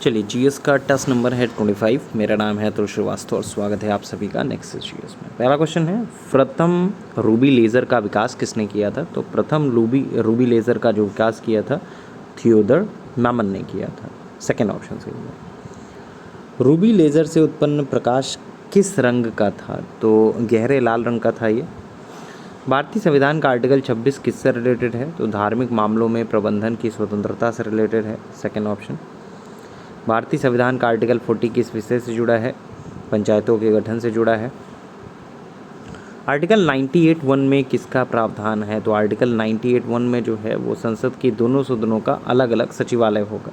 चलिए जीएस का test number है 25। मेरा नाम है अतुल श्रीवास्तव और स्वागत है आप सभी का नेक्स्ट जीएस में। पहला क्वेश्चन है, प्रथम रूबी लेज़र का विकास किसने किया था? तो प्रथम रूबी लेज़र का जो विकास किया था थियोडर मैमन ने किया था। सेकेंड ऑप्शन सही है। रूबी लेज़र से उत्पन्न प्रकाश किस रंग का था? तो गहरे लाल रंग का था ये। भारतीय संविधान का आर्टिकल 26 किससे रिलेटेड है? तो धार्मिक मामलों में प्रबंधन की स्वतंत्रता से रिलेटेड है। Second option. भारतीय संविधान का आर्टिकल 40 किस विषय से जुड़ा है? पंचायतों के गठन से जुड़ा है। आर्टिकल 98(1) में किसका प्रावधान है? तो आर्टिकल 98(1) में जो है वो संसद के दोनों सदनों का अलग अलग सचिवालय होगा।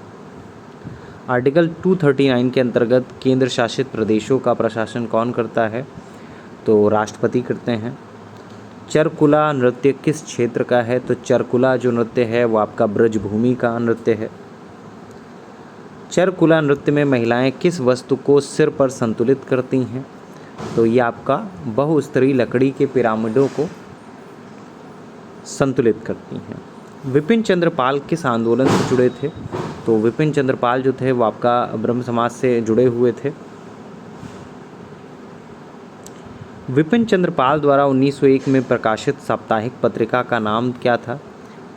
आर्टिकल 239 के अंतर्गत केंद्र शासित प्रदेशों का प्रशासन कौन करता है? तो राष्ट्रपति करते हैं। चरकुला नृत्य किस क्षेत्र का है? तो चरकुला जो नृत्य है वो आपका ब्रजभूमि का नृत्य है। चरकुला नृत्य में महिलाएं किस वस्तु को सिर पर संतुलित करती हैं? तो ये आपका बहुस्तरीय लकड़ी के पिरामिडों को संतुलित करती हैं। विपिन चंद्र पाल किस आंदोलन से जुड़े थे? तो विपिन चंद्र पाल जो थे वो आपका ब्रह्म समाज से जुड़े हुए थे। विपिन चंद्र पाल द्वारा 1901 में प्रकाशित साप्ताहिक पत्रिका का नाम क्या था?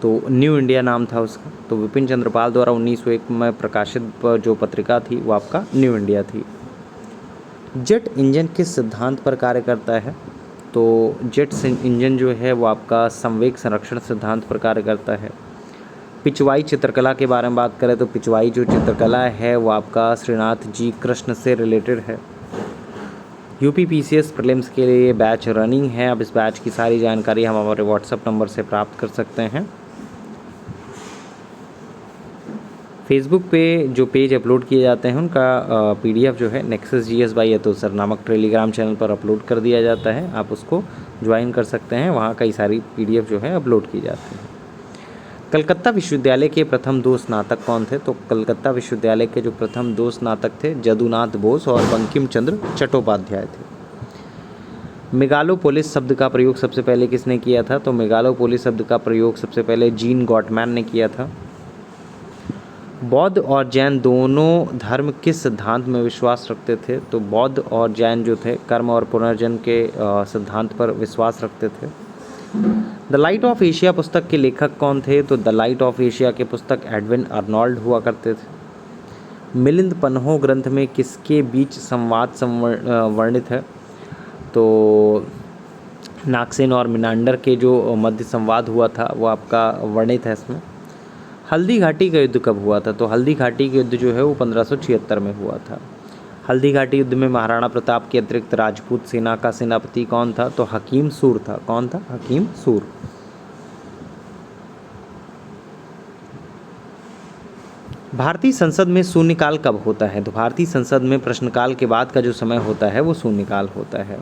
तो न्यू इंडिया नाम था उसका। तो विपिन चंद्र पाल द्वारा 1901 में प्रकाशित जो पत्रिका थी वो आपका न्यू इंडिया थी। जेट इंजन किस सिद्धांत पर कार्य करता है? तो जेट इंजन जो है वो आपका संवेग संरक्षण सिद्धांत पर कार्य करता है। पिचवाई चित्रकला के बारे में बात करें तो पिचवाई जो चित्रकला है वो आपका श्रीनाथ जी कृष्ण से रिलेटेड है। यूपीपीसीएस प्रीलिम्स के लिए बैच रनिंग है। अब इस बैच की सारी जानकारी हम हमारे व्हाट्सएप नंबर से प्राप्त कर सकते हैं। फेसबुक पे जो पेज अपलोड किए जाते हैं उनका पीडीएफ जो है nexus GS bye Atul sir नामक टेलीग्राम चैनल पर अपलोड कर दिया जाता है। आप उसको ज्वाइन कर सकते हैं। वहाँ कई सारी पीडीएफ जो है अपलोड की जाती है। कलकत्ता विश्वविद्यालय के प्रथम 2 स्नातक कौन थे? तो कलकत्ता विश्वविद्यालय के जो प्रथम 2 स्नातक थे जदुनाथ बोस और बंकिम चंद्र चट्टोपाध्याय थे। मेगालोपोलिस शब्द का प्रयोग सबसे पहले किसने किया था? तो मेगालोपोलिस शब्द का प्रयोग सबसे पहले जीन गॉटमैन ने किया था। बौद्ध और जैन दोनों धर्म किस सिद्धांत में विश्वास रखते थे? तो बौद्ध और जैन जो थे कर्म और पुनर्जन्म के सिद्धांत पर विश्वास रखते थे। द लाइट ऑफ एशिया पुस्तक के लेखक कौन थे? तो द लाइट ऑफ एशिया के पुस्तक एडविन अर्नोल्ड हुआ करते थे। मिलिंद पन्हो ग्रंथ में किसके बीच संवाद वर्णित है? तो नागसेन और मिनांडर के जो मध्य संवाद हुआ था वो आपका वर्णित है इसमें। हल्दी घाटी का युद्ध कब हुआ था? तो हल्दी घाटी का युद्ध जो है वो 1576 में हुआ था। हल्दी घाटी युद्ध में महाराणा प्रताप के अतिरिक्त राजपूत सेना का सेनापति कौन था? तो हकीम सूर था। कौन था? हकीम सूर। भारतीय संसद में शून्यकाल कब होता है? तो भारतीय संसद में प्रश्नकाल के बाद का जो समय होता है वो शून्यकाल होता है।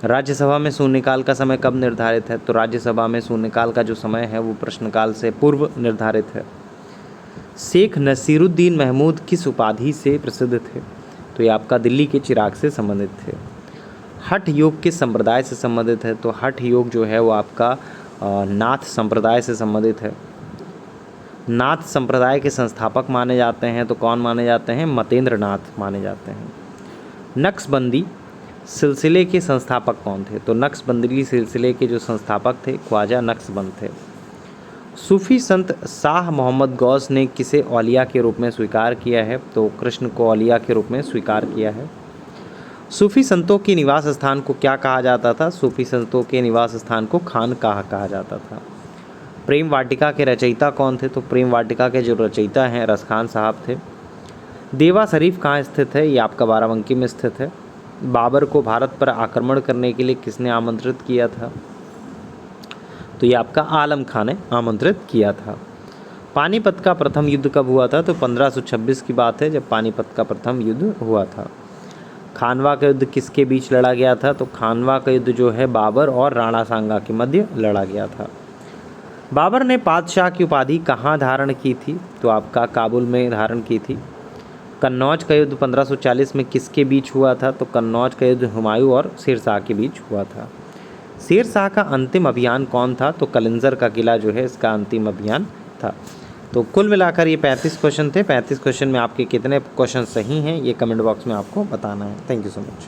राज्यसभा में शून्यकाल का समय कब निर्धारित है? तो राज्यसभा में शून्यकाल का जो समय है वो प्रश्नकाल से पूर्व निर्धारित है। शेख नसीरुद्दीन महमूद किस उपाधि से प्रसिद्ध थे? तो ये आपका दिल्ली के चिराग से संबंधित थे। हठ योग किस संप्रदाय से संबंधित है? तो हठ योग जो है वो आपका नाथ संप्रदाय से संबंधित है। नाथ संप्रदाय के संस्थापक माने जाते हैं तो कौन माने जाते हैं? मतेंद्र नाथ माने जाते हैं। नक्शबंदी सिलसिले के संस्थापक कौन थे? तो नक्शबंदी सिलसिले के जो संस्थापक थे ख्वाजा नक्शबंद थे। सूफी संत शाह मोहम्मद गौस ने किसे औलिया के रूप में स्वीकार किया है? तो कृष्ण को औलिया के रूप में स्वीकार किया है। सूफी संतों के निवास स्थान को क्या कहा जाता था? सूफी संतों के निवास स्थान को खानकाह कहा जाता था। प्रेम वाटिका के रचयिता कौन थे? तो प्रेम वाटिका के जो रचयिता हैं रसखान साहब थे। देवा शरीफ कहाँ स्थित है? ये आपका बाराबंकी में स्थित है। बाबर को भारत पर आक्रमण करने के लिए किसने आमंत्रित किया था? तो ये आपका आलम खान ने आमंत्रित किया था। पानीपत का प्रथम युद्ध कब हुआ था? तो 1526 की बात है जब पानीपत का प्रथम युद्ध हुआ था। खानवा का युद्ध किसके बीच लड़ा गया था? तो खानवा का युद्ध जो है बाबर और राणा सांगा के मध्य लड़ा गया था। बाबर ने पातशाह की उपाधि कहाँ धारण की थी? तो आपका काबुल में धारण की थी। कन्नौज का युद्ध 1540 में किसके बीच हुआ था? तो कन्नौज का युद्ध हुमायूं और शेरशाह के बीच हुआ था। शेरशाह का अंतिम अभियान कौन था? तो कलिंजर का किला जो है इसका अंतिम अभियान था। तो कुल मिलाकर ये 35 क्वेश्चन थे। 35 क्वेश्चन में आपके कितने क्वेश्चन सही हैं ये कमेंट बॉक्स में आपको बताना है। Thank you so much.